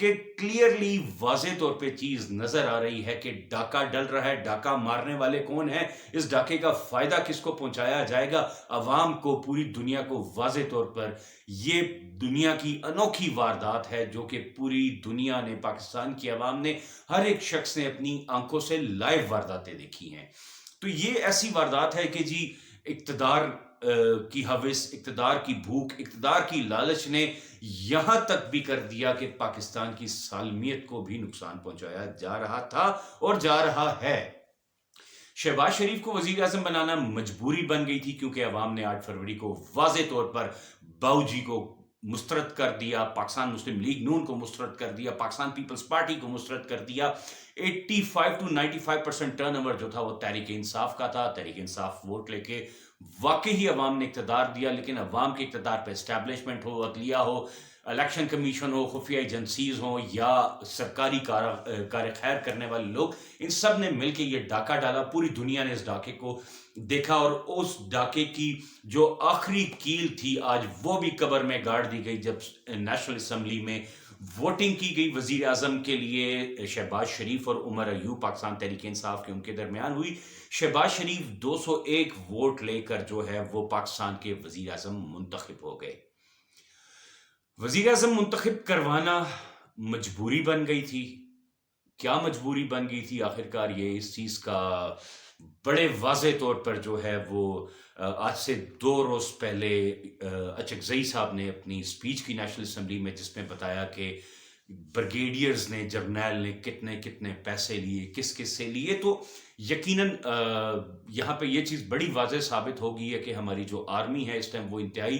کہ کلیئرلی واضح طور پہ چیز نظر آ رہی ہے کہ ڈاکہ ڈل رہا ہے. ڈاکہ مارنے والے کون ہیں, اس ڈاکے کا فائدہ کس کو پہنچایا جائے گا؟ عوام کو, پوری دنیا کو واضح طور پر. یہ دنیا کی انوکھی واردات ہے جو کہ پوری دنیا نے, پاکستان کی عوام نے, ہر ایک شخص نے اپنی آنکھوں سے لائیو وارداتیں دیکھی ہیں. تو یہ ایسی واردات ہے کہ جی اقتدار کی ہوس, اقتدار کی بھوک, اقتدار کی لالچ نے یہاں تک بھی کر دیا کہ پاکستان کی سالمیت کو بھی نقصان پہنچایا جا رہا تھا اور جا رہا ہے. شہباز شریف کو وزیر اعظم بنانا مجبوری بن گئی تھی کیونکہ عوام نے 8 فروری کو واضح طور پر باؤ جی کو مسترد کر دیا, پاکستان مسلم لیگ نون کو مسترد کر دیا, پاکستان پیپلز پارٹی کو مسترد کر دیا. 85 to 95% ٹرن اوور جو تھا وہ تحریک انصاف کا تھا. تحریک انصاف ووٹ لے کے واقعی عوام نے اقتدار دیا, لیکن عوام کے اقتدار پہ اسٹیبلشمنٹ ہو, عدلیہ ہو, الیکشن کمیشن ہو, خفیہ ایجنسیز ہوں یا سرکاری کار خیر کرنے والے لوگ, ان سب نے مل کے یہ ڈاکہ ڈالا. پوری دنیا نے اس ڈاکے کو دیکھا اور اس ڈاکے کی جو آخری کیل تھی آج وہ بھی قبر میں گاڑ دی گئی جب نیشنل اسمبلی میں ووٹنگ کی گئی وزیر اعظم کے لیے. شہباز شریف اور عمر ایوب پاکستان تحریک انصاف کے ان کے درمیان ہوئی. شہباز شریف 201 ووٹ لے کر جو ہے وہ پاکستان کے وزیر اعظم منتخب ہو گئے. وزیر اعظم منتخب کروانا مجبوری بن گئی تھی. کیا مجبوری بن گئی تھی آخرکار؟ یہ اس چیز کا بڑے واضح طور پر جو ہے وہ آج سے 2 روز پہلے اچکزئی صاحب نے اپنی سپیچ کی نیشنل اسمبلی میں, جس میں بتایا کہ برگیڈیئرز نے, جرنیل نے کتنے کتنے پیسے لیے, کس کس سے لیے. تو یقیناً یہاں پہ یہ چیز بڑی واضح ثابت ہو گئی ہے کہ ہماری جو آرمی ہے اس ٹائم وہ انتہائی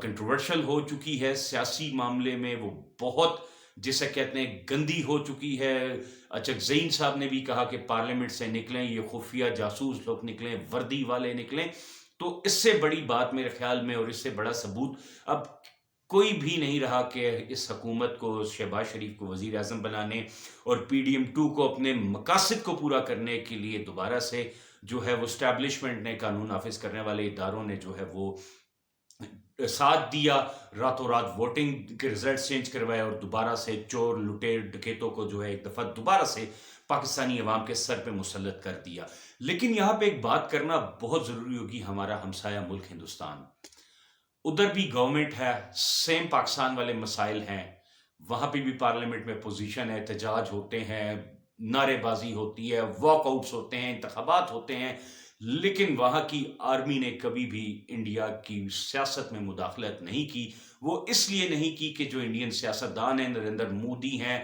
کنٹروورشل ہو چکی ہے. سیاسی معاملے میں وہ بہت, جسے کہتے ہیں, گندی ہو چکی ہے. اچکزئی صاحب نے بھی کہا کہ پارلیمنٹ سے نکلیں, یہ خفیہ جاسوس لوگ نکلیں, وردی والے نکلیں. تو اس سے بڑی بات میرے خیال میں اور اس سے بڑا ثبوت اب کوئی بھی نہیں رہا کہ اس حکومت کو, شہباز شریف کو وزیر اعظم بنانے اور PDM-2 کو اپنے مقاصد کو پورا کرنے کے لیے دوبارہ سے جو ہے وہ اسٹیبلشمنٹ نے, قانون نافذ کرنے والے اداروں نے جو ہے وہ ساتھ دیا, راتوں رات ووٹنگ کے رزلٹ چینج کروائے اور دوبارہ سے چور, لٹیر, ڈکیتوں کو جو ہے ایک دفعہ دوبارہ سے پاکستانی عوام کے سر پہ مسلط کر دیا. لیکن یہاں پہ ایک بات کرنا بہت ضروری ہوگی. ہمارا ہمسایہ ملک ہندوستان, ادھر بھی گورنمنٹ ہے, سیم پاکستان والے مسائل ہیں, وہاں پہ بھی پارلیمنٹ میں پوزیشن ہے, احتجاج ہوتے ہیں, نعرے بازی ہوتی ہے, واک آؤٹس ہوتے ہیں, انتخابات ہوتے ہیں. لیکن وہاں کی آرمی نے کبھی بھی انڈیا کی سیاست میں مداخلت نہیں کی. وہ اس لیے نہیں کی کہ جو انڈین سیاستدان ہیں, نریندر مودی ہیں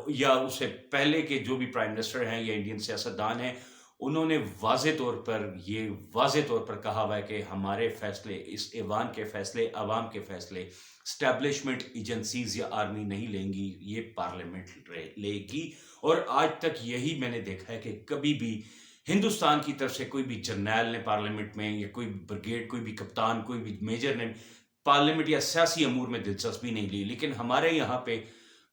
یا اس سے پہلے کے جو بھی پرائم منسٹر ہیں یا انڈین سیاستدان ہیں, انہوں نے واضح طور پر کہا ہوا ہے کہ ہمارے فیصلے, اس ایوان کے فیصلے, عوام کے فیصلے اسٹیبلشمنٹ ایجنسیز یا آرمی نہیں لیں گی, یہ پارلیمنٹ لے گی. اور آج تک یہی میں نے دیکھا ہے کہ کبھی بھی ہندوستان کی طرف سے کوئی بھی جرنیل نے پارلیمنٹ میں, یا کوئی بریگیڈ, کوئی بھی کپتان, کوئی بھی میجر نے پارلیمنٹ یا سیاسی امور میں دلچسپی نہیں لی. لیکن ہمارے یہاں پہ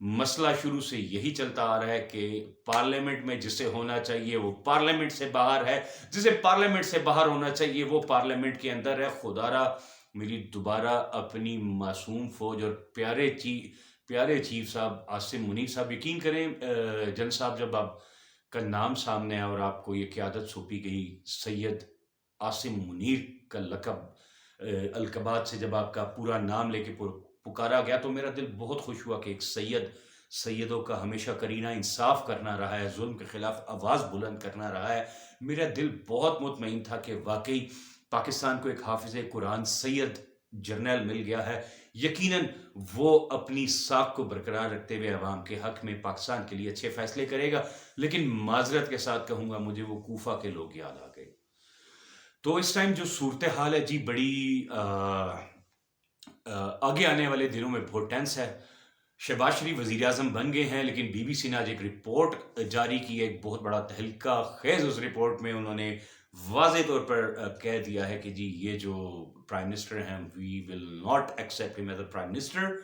مسئلہ شروع سے یہی چلتا آ رہا ہے کہ پارلیمنٹ میں جسے ہونا چاہیے وہ پارلیمنٹ سے باہر ہے, جسے پارلیمنٹ سے باہر ہونا چاہیے وہ پارلیمنٹ کے اندر ہے. خدارا میری دوبارہ اپنی معصوم فوج اور پیارے چیف صاحب عاصم منیر صاحب, یقین کریں جن صاحب, جب آپ کا نام سامنے آیا اور آپ کو یہ قیادت سونپی گئی, سید عاصم منیر کا لقب, القابات سے جب آپ کا پورا نام لے کے پکارا گیا تو میرا دل بہت خوش ہوا کہ ایک سیدوں کا ہمیشہ کرینہ انصاف کرنا رہا ہے, ظلم کے خلاف آواز بلند کرنا رہا ہے. میرا دل بہت مطمئن تھا کہ واقعی پاکستان کو ایک حافظ قرآن سید جرنیل مل گیا ہے. یقیناً وہ اپنی ساکھ کو برقرار رکھتے ہوئے عوام کے حق میں پاکستان کے لیے اچھے فیصلے کرے گا. لیکن معذرت کے ساتھ کہوں گا, مجھے وہ کوفہ کے لوگ یاد آ گئے. تو اس ٹائم جو صورتحال ہے جی بڑی آگے آنے والے دنوں میں بہت ٹینس ہے. شہباز شریف وزیر اعظم بن گئے ہیں, لیکن BBC نے آج ایک رپورٹ جاری کی ہے, ایک بہت بڑا تہلکہ خیز. اس رپورٹ میں انہوں نے واضح طور پر کہہ دیا ہے کہ جی یہ جو پرائم منسٹر ہیں, وی ول ناٹ ایکسیپٹ ہم ایز اے پرائم منسٹر,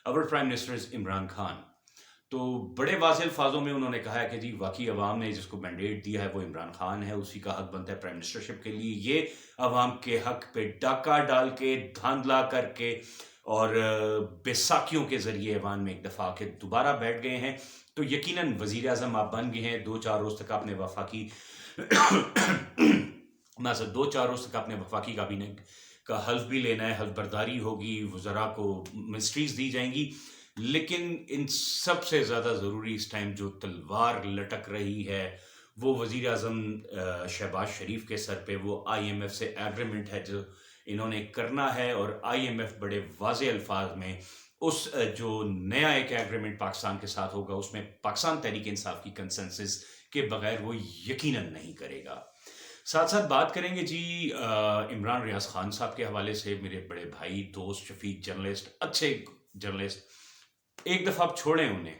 اور prime minister is Imran Khan. تو بڑے واضح الفاظوں میں انہوں نے کہا ہے کہ جی واقعی عوام نے جس کو مینڈیٹ دیا ہے وہ عمران خان ہے, اسی کا حق بنتا ہے پرائم منسٹرشپ کے لیے. یہ عوام کے حق پہ ڈاکہ ڈال کے, دھاندلا کر کے اور بیساکھیوں کے ذریعے ایوان میں ایک دفعہ کے دوبارہ بیٹھ گئے ہیں، تو یقیناً وزیر اعظم آپ بن گئے ہیں. 2-4 روز تک آپ نے وفاقی معذرت 2-4 روز تک آپ نے وفاقی کابینہ کا حلف بھی لینا ہے، حلف برداری ہوگی، وزراء کو منسٹریز دی جائیں گی. لیکن ان سب سے زیادہ ضروری اس ٹائم جو تلوار لٹک رہی ہے وہ وزیر اعظم شہباز شریف کے سر پہ وہ آئی ایم ایف سے ایگریمنٹ ہے جو انہوں نے کرنا ہے. اور آئی ایم ایف بڑے واضح الفاظ میں اس جو نیا ایک ایگریمنٹ پاکستان کے ساتھ ہوگا اس میں پاکستان تحریک انصاف کی کنسنسس کے بغیر وہ یقیناً نہیں کرے گا. ساتھ ساتھ بات کریں گے جی عمران ریاض خان صاحب کے حوالے سے. میرے بڑے بھائی دوست شفیق جرنلسٹ، اچھے جرنلسٹ، ایک دفعہ آپ چھوڑیں انہیں.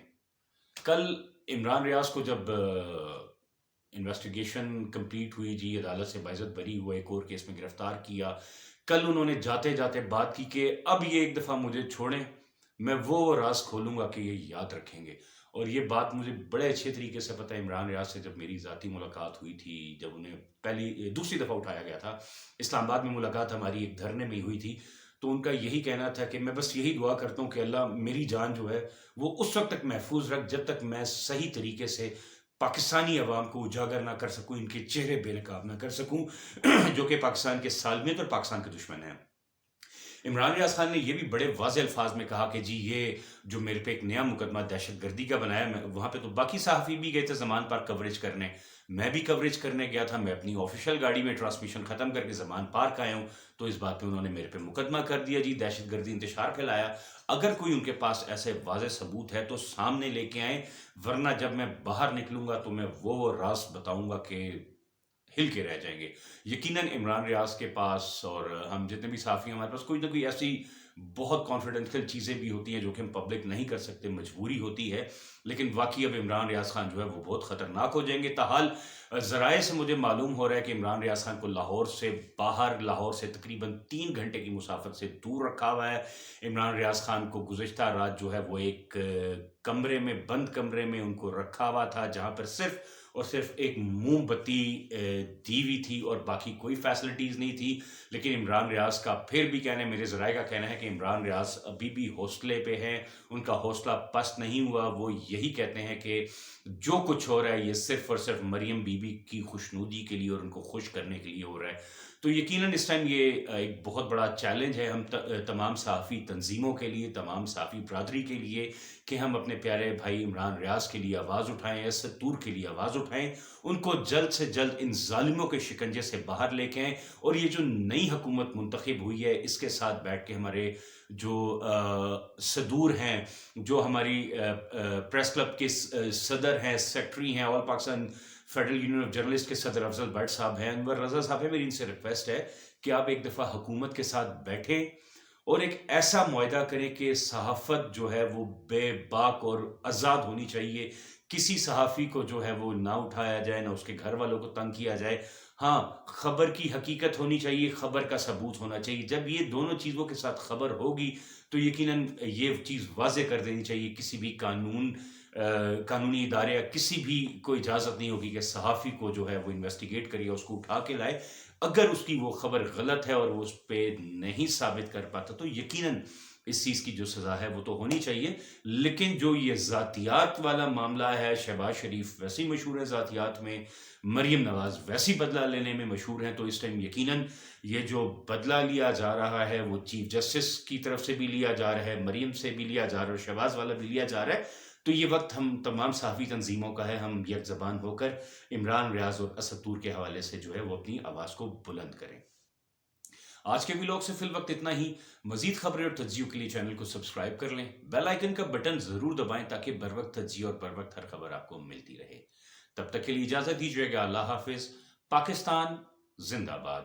کل عمران ریاض کو جب انویسٹیگیشن کمپلیٹ ہوئی جی، عدالت سے باعزت بری ہوا، ایک اور کیس میں گرفتار کیا، کل انہوں نے جاتے جاتے بات کی کہ اب یہ ایک دفعہ مجھے چھوڑیں، میں وہ راز کھولوں گا کہ یہ یاد رکھیں گے. اور یہ بات مجھے بڑے اچھے طریقے سے پتہ ہے. عمران ریاض سے جب میری ذاتی ملاقات ہوئی تھی، جب انہیں دوسری دفعہ اٹھایا گیا تھا، اسلام آباد میں ملاقات ہماری ایک دھرنے میں ہوئی تھی، تو ان کا یہی کہنا تھا کہ میں بس یہی دعا کرتا ہوں کہ اللہ میری جان جو ہے وہ اس وقت تک محفوظ رکھ جب تک میں صحیح طریقے سے پاکستانی عوام کو اجاگر نہ کر سکوں، ان کے چہرے بے نقاب نہ کر سکوں جو کہ پاکستان کے سالمیت اور پاکستان کے دشمن ہیں. عمران ریاض خان نے یہ بھی بڑے واضح الفاظ میں کہا کہ جی یہ جو میرے پہ ایک نیا مقدمہ دہشت گردی کا بنایا، میں وہاں پہ تو باقی صحافی بھی گئے تھے زمان پر کوریج کرنے، میں بھی کوریج کرنے گیا تھا، میں اپنی آفیشیل گاڑی میں ٹرانسمیشن ختم کر کے زمان پارک آیا ہوں، تو اس بات پہ انہوں نے میرے پہ مقدمہ کر دیا جی، دہشت گردی انتشار پھیلایا. اگر کوئی ان کے پاس ایسے واضح ثبوت ہے تو سامنے لے کے آئیں، ورنہ جب میں باہر نکلوں گا تو میں وہ راز بتاؤں گا کہ ہل کے رہ جائیں گے. یقیناً عمران ریاض کے پاس اور ہم جتنے بھی صحافی ہیں ہمارے پاس کوئی نہ کوئی ایسی بہت کانفیڈنشیل چیزیں بھی ہوتی ہیں جو کہ ہم پبلک نہیں کر سکتے، مجبوری ہوتی ہے. لیکن واقعی اب عمران ریاض خان جو ہے وہ بہت خطرناک ہو جائیں گے. تاحال ذرائع سے مجھے معلوم ہو رہا ہے کہ عمران ریاض خان کو لاہور سے باہر، لاہور سے تقریباً 3 گھنٹے کی مسافت سے دور رکھا ہوا ہے. عمران ریاض خان کو گزشتہ رات جو ہے وہ ایک کمرے میں، بند کمرے میں ان کو رکھا ہوا تھا، جہاں پر صرف اور صرف ایک موم بتی دی ہوئی تھی اور باقی کوئی فیسلٹیز نہیں تھی. لیکن عمران ریاض کا پھر بھی کہنا ہے، میرے ذرائع کا کہنا ہے کہ عمران ریاض ابھی بھی حوصلے پہ ہیں، ان کا حوصلہ پست نہیں ہوا. وہ یہی کہتے ہیں کہ جو کچھ ہو رہا ہے یہ صرف اور صرف مریم بی بی کی خوشنودی کے لیے اور ان کو خوش کرنے کے لیے ہو رہا ہے. تو یقیناً اس ٹائم یہ ایک بہت بڑا چیلنج ہے ہم تمام صحافی تنظیموں کے لیے، تمام صحافی برادری کے لیے، کہ ہم اپنے پیارے بھائی عمران ریاض کے لیے آواز اٹھائیں، اسد طور کے لیے آواز اٹھائیں، ان کو جلد سے جلد ان ظالموں کے شکنجے سے باہر لے کے آئیں. اور یہ جو نئی حکومت منتخب ہوئی ہے اس کے ساتھ بیٹھ کے ہمارے جو صدور ہیں، جو ہماری پریس کلب کے صدر ہیں، سیکٹری ہیں، all Pakistan federal union of journalist کے صدر افضل بٹ صاحب ہیں، انور رضا صاحب ہیں، میری ان سے ریکویسٹ ہے کہ آپ ایک دفعہ حکومت کے ساتھ بیٹھیں اور ایک ایسا معاہدہ کریں کہ صحافت جو ہے وہ بے باک اور آزاد ہونی چاہیے. کسی صحافی کو جو ہے وہ نہ اٹھایا جائے، نہ اس کے گھر والوں کو تنگ کیا جائے. ہاں، خبر کی حقیقت ہونی چاہیے، خبر کا ثبوت ہونا چاہیے. جب یہ دونوں چیزوں کے ساتھ خبر ہوگی تو یقیناً یہ چیز واضح کر دینی چاہیے. کسی بھی قانونی ادارے یا کسی بھی کو اجازت نہیں ہوگی کہ صحافی کو جو ہے وہ انویسٹیگیٹ کریے، اس کو اٹھا کے لائے. اگر اس کی وہ خبر غلط ہے اور وہ اس پہ نہیں ثابت کر پاتا تو یقیناً اس چیز کی جو سزا ہے وہ تو ہونی چاہیے. لیکن جو یہ ذاتیات والا معاملہ ہے، شہباز شریف ویسے ہی مشہور ہیں ذاتیات میں، مریم نواز ویسی بدلہ لینے میں مشہور ہیں، تو اس ٹائم یقیناً یہ جو بدلہ لیا جا رہا ہے وہ چیف جسٹس کی طرف سے بھی لیا جا رہا ہے، مریم سے بھی لیا جا رہا ہے اور شہباز والا بھی لیا جا رہا ہے. تو یہ وقت ہم تمام صحافی تنظیموں کا ہے، ہم یک زبان ہو کر عمران ریاض اور اسد طور کے حوالے سے جو ہے وہ اپنی آواز کو بلند کریں. آج کے ویلاگ سے فی الوقت اتنا ہی. مزید خبریں اور تجزیوں کے لیے چینل کو سبسکرائب کر لیں، بیل آئیکن کا بٹن ضرور دبائیں تاکہ بر وقت تجزیے اور بر وقت ہر خبر آپ کو ملتی رہے. تب تک کے لیے اجازت دیجیے گا. اللہ حافظ. پاکستان زندہ باد.